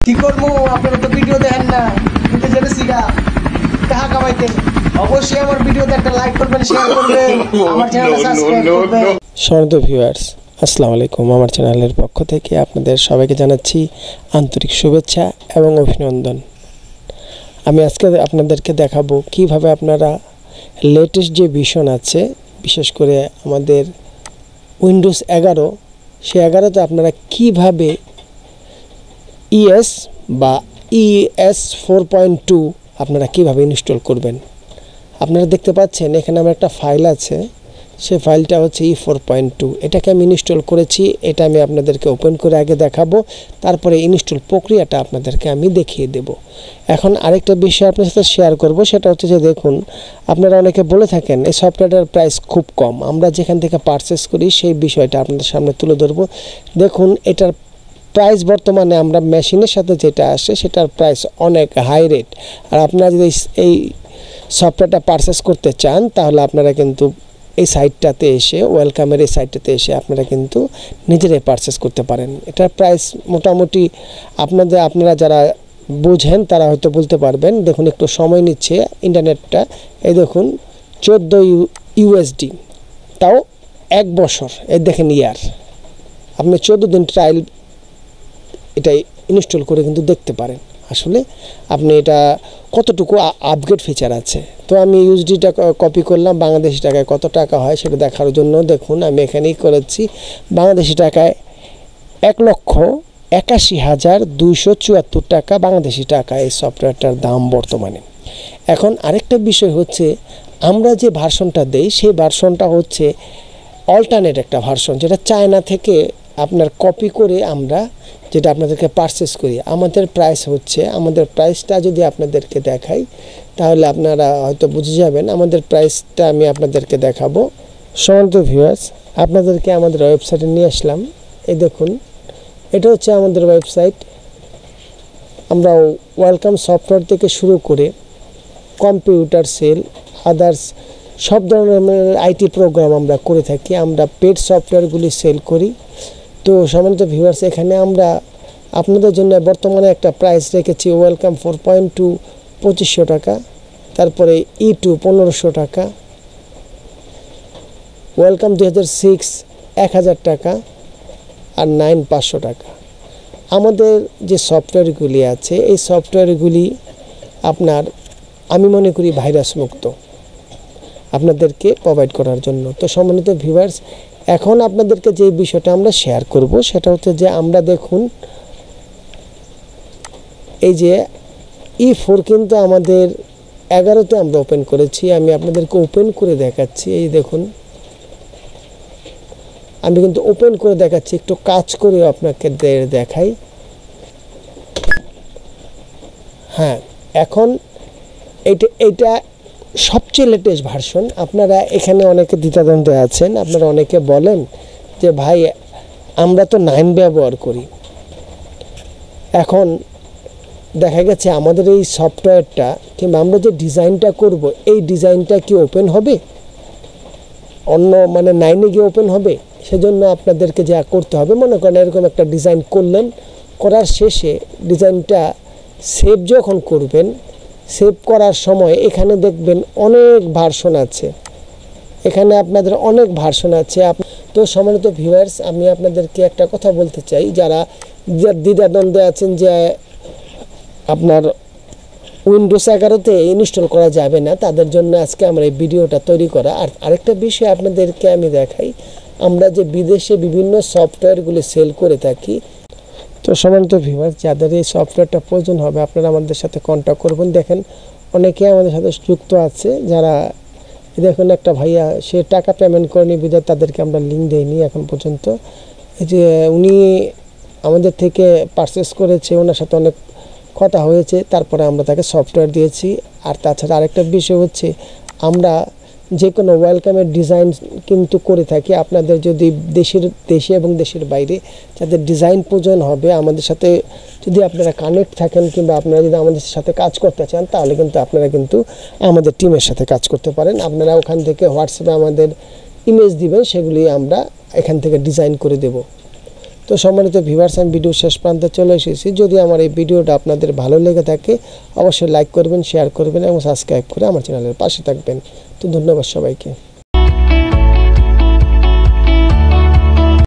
কি করবো? আপনারা তো ভিডিও দেখেন না, কিন্তু জেনেছি গা টাকা কামাইতে। অবশ্যই আমার ভিডিওতে একটা লাইক করবেন, শেয়ার করবেন, আমার চ্যানেলটা সাবস্ক্রাইব করবেন। সম্মানিত ভিউয়ার্স, আসসালামু আলাইকুম। আমার চ্যানেলের পক্ষ থেকে আপনাদের সবাইকে জানাচ্ছি আন্তরিক শুভেচ্ছা এবং অভিনন্দন। আমি আজকে আপনাদেরকে দেখাবো কিভাবে আপনারা লেটেস্ট যে ভিশন আছে, বিশেষ করে আমাদের উইন্ডোজ 11, সেই 11তে আপনারা কিভাবে ইএস বা ইএস 4.2 আপনারা কিভাবে ইনস্টল করবেন। আপনারা দেখতে পাচ্ছেন এখানে আমার একটা ফাইল আছে, সেই ফাইলটা হচ্ছে E4.2। এটাকে আমি ইনস্টল করেছি, এটা আমি আপনাদেরকে ওপেন করে আগে দেখাবো, তারপরে ইনস্টল প্রক্রিয়াটা আপনাদেরকে আমি দেখিয়ে দেব। এখন আরেকটা বিষয় আপনার সাথে শেয়ার করব, সেটা হচ্ছে যে দেখুন, আপনারা অনেকে বলে থাকেন এই সফটওয়্যারটার প্রাইস খুব কম, আমরা যেখান থেকে পারচেস করি সেই বিষয়টা আপনাদের সামনে তুলে ধরব। দেখুন, এটার প্রাইস বর্তমানে আমরা মেশিনের সাথে যেটা আসে সেটার প্রাইস অনেক হাই রেট। আর আপনারা যদি এই সফটওয়্যারটা পারচেস করতে চান, তাহলে আপনারা কিন্তু এই সাইটটাতে এসে, ওয়েলকামের এই সাইটটাতে এসে আপনারা কিন্তু নিজেরাই পারচেস করতে পারেন। এটার প্রাইস মোটামুটি আপনারা যারা বুঝেন তারা হয়তো বলতে পারবেন। দেখুন, একটু সময় নিচ্ছে ইন্টারনেটটা। এই দেখুন, 14 ইউএসডি, তাও 1 বছর। এই দেখেন ইয়ার, আপনি 14 দিন ট্রায়াল এটা ইনস্টল করে কিন্তু দেখতে পারেন আসলে আপনি এটা কতটুকু আপগ্রেড ফিচার আছে। তো আমি ইউএসডিটা কপি করলাম, বাংলাদেশি টাকায় কত টাকা হয় সেটা দেখার জন্য। দেখুন, আমি এখানেই করেছি বাংলাদেশি টাকায় 1,81,274 টাকা বাংলাদেশি টাকা এই সফটওয়্যারটার দাম বর্তমানে। এখন আরেকটা বিষয় হচ্ছে, আমরা যে ভার্সনটা দেই সেই ভার্সনটা হচ্ছে অল্টারনেট একটা ভার্সন, যেটা চায়না থেকে আপনার কপি করে আমরা যেটা আপনাদেরকে পারচেস করি। আমাদের প্রাইসটা যদি আপনাদেরকে দেখাই তাহলে আপনারা হয়তো বুঝে যাবেন। আমাদের প্রাইসটা আমি আপনাদেরকে দেখাবো। সম্মানিত ভিউয়ার্স, আপনাদেরকে আমাদের ওয়েবসাইটে নিয়ে আসলাম। এই দেখুন, এটা হচ্ছে আমাদের ওয়েবসাইট। আমরা ওয়েলকাম সফটওয়্যার থেকে শুরু করে কম্পিউটার সেল, আদার্স সব ধরনের আইটি প্রোগ্রাম আমরা করে থাকি। আমরা পেড সফটওয়্যারগুলি সেল করি। তো সম্মানিত ভিউয়ার্স, এখানে আমরা আপনাদের জন্য বর্তমানে একটা প্রাইস রেখেছি। ওয়েলকাম 4.2 2500 টাকা, তারপরে E2 1500 টাকা, ওয়েলকাম 2006 1000 টাকা, আর 9 500 টাকা। আমাদের যে সফটওয়্যারগুলি আছে এই সফটওয়্যারগুলি আমি মনে করি ভাইরাস মুক্ত আপনাদেরকে প্রোভাইড করার জন্য। তো সম্মানিত ভিউয়ার্স, এখন আপনাদেরকে যে বিষয়টা আমরা শেয়ার করব সেটা হচ্ছে যে, আমরা দেখুন এই যে E4 কিন্তু আমাদের 11তে আমরা ওপেন করেছি। আমি আপনাদেরকে ওপেন করে দেখাচ্ছি। এই দেখুন, আমি কিন্তু ওপেন করে দেখাচ্ছি, একটু কাজ করে আপনাকে দেখাই। হ্যাঁ, এখন এইটা সবচেয়ে লেটেস্ট ভার্সন। আপনারা এখানে অনেকে দ্বিধাদ্বন্দ্বে আছেন। আপনারা অনেকে বলেন যে ভাই, আমরা তো 9 ব্যবহার করি। এখন দেখা গেছে আমাদের এই সফটওয়্যারটা কিংবা আমরা যে ডিজাইনটা করব, এই ডিজাইনটা কি ওপেন হবে, অন্য 9-এ গিয়ে ওপেন হবে? সেজন্য আপনাদেরকে যা করতে হবে, মনে করেন এরকম একটা ডিজাইন করলেন, করার শেষে ডিজাইনটা সেভ যখন করবেন, সেভ করার সময় এখানে দেখবেন অনেক ভার্সন আছে। এখানে আপনাদের অনেক ভার্সন আছে। তো সম্মানিত ভিউয়ার্স, আমি আপনাদেরকে একটা কথা বলতে চাই, যারা দ্বিধাদ্বন্দ্বে আছেন যে আপনার উইন্ডোজ 11তে ইনস্টল করা যাবে না, তাদের জন্য আজকে আমরা এই ভিডিওটা তৈরি করা। আর আরেকটা বিষয় আপনাদেরকে আমি দেখাই, আমরা যে বিদেশে বিভিন্ন সফটওয়্যারগুলি সেল করে থাকি। তো সম্মানিত ভিউয়ার্স, যাদের এই সফটওয়্যারটা প্রয়োজন হবে আপনারা আমাদের সাথে কন্ট্যাক্ট করবেন। দেখেন, অনেকে আমাদের সাথে যুক্ত আছে, যারা দেখুন একটা ভাইয়া, সে টাকা পেমেন্ট করেনি বিধায় তাদেরকে আমরা লিঙ্ক দেইনি এখন পর্যন্ত। এই যে উনি আমাদের থেকে পারচেস করেছে, ওনার সাথে অনেক কথা হয়েছে, তারপরে আমরা তাকে সফটওয়্যার দিয়েছি। আর তাছাড়া আরেকটা বিষয় হচ্ছে, আমরা যে কোনো ওয়েলকামের ডিজাইন কিন্তু করে থাকি। আপনাদের যদি দেশে এবং দেশের বাইরে যাদের ডিজাইন প্রয়োজন হবে, আমাদের সাথে যদি আপনারা কানেক্ট থাকেন কিংবা আপনারা যদি আমাদের সাথে কাজ করতে চান, তাহলে কিন্তু আপনারা কিন্তু আমাদের টিমের সাথে কাজ করতে পারেন। আপনারা ওখান থেকে হোয়াটসঅ্যাপে আমাদের ইমেজ দিবেন, সেগুলি আমরা এখান থেকে ডিজাইন করে দেব। তো সম্মানিত ভিউয়ার্স, আমি ভিডিও শেষ প্রান্তে চলে এসেছি। যদি আমার এই ভিডিওটা আপনাদের ভালো লেগে থাকে অবশ্যই লাইক করবেন, শেয়ার করবেন এবং সাবস্ক্রাইব করে আমার চ্যানেলের পাশে থাকবেন। তো ধন্যবাদ সবাইকে।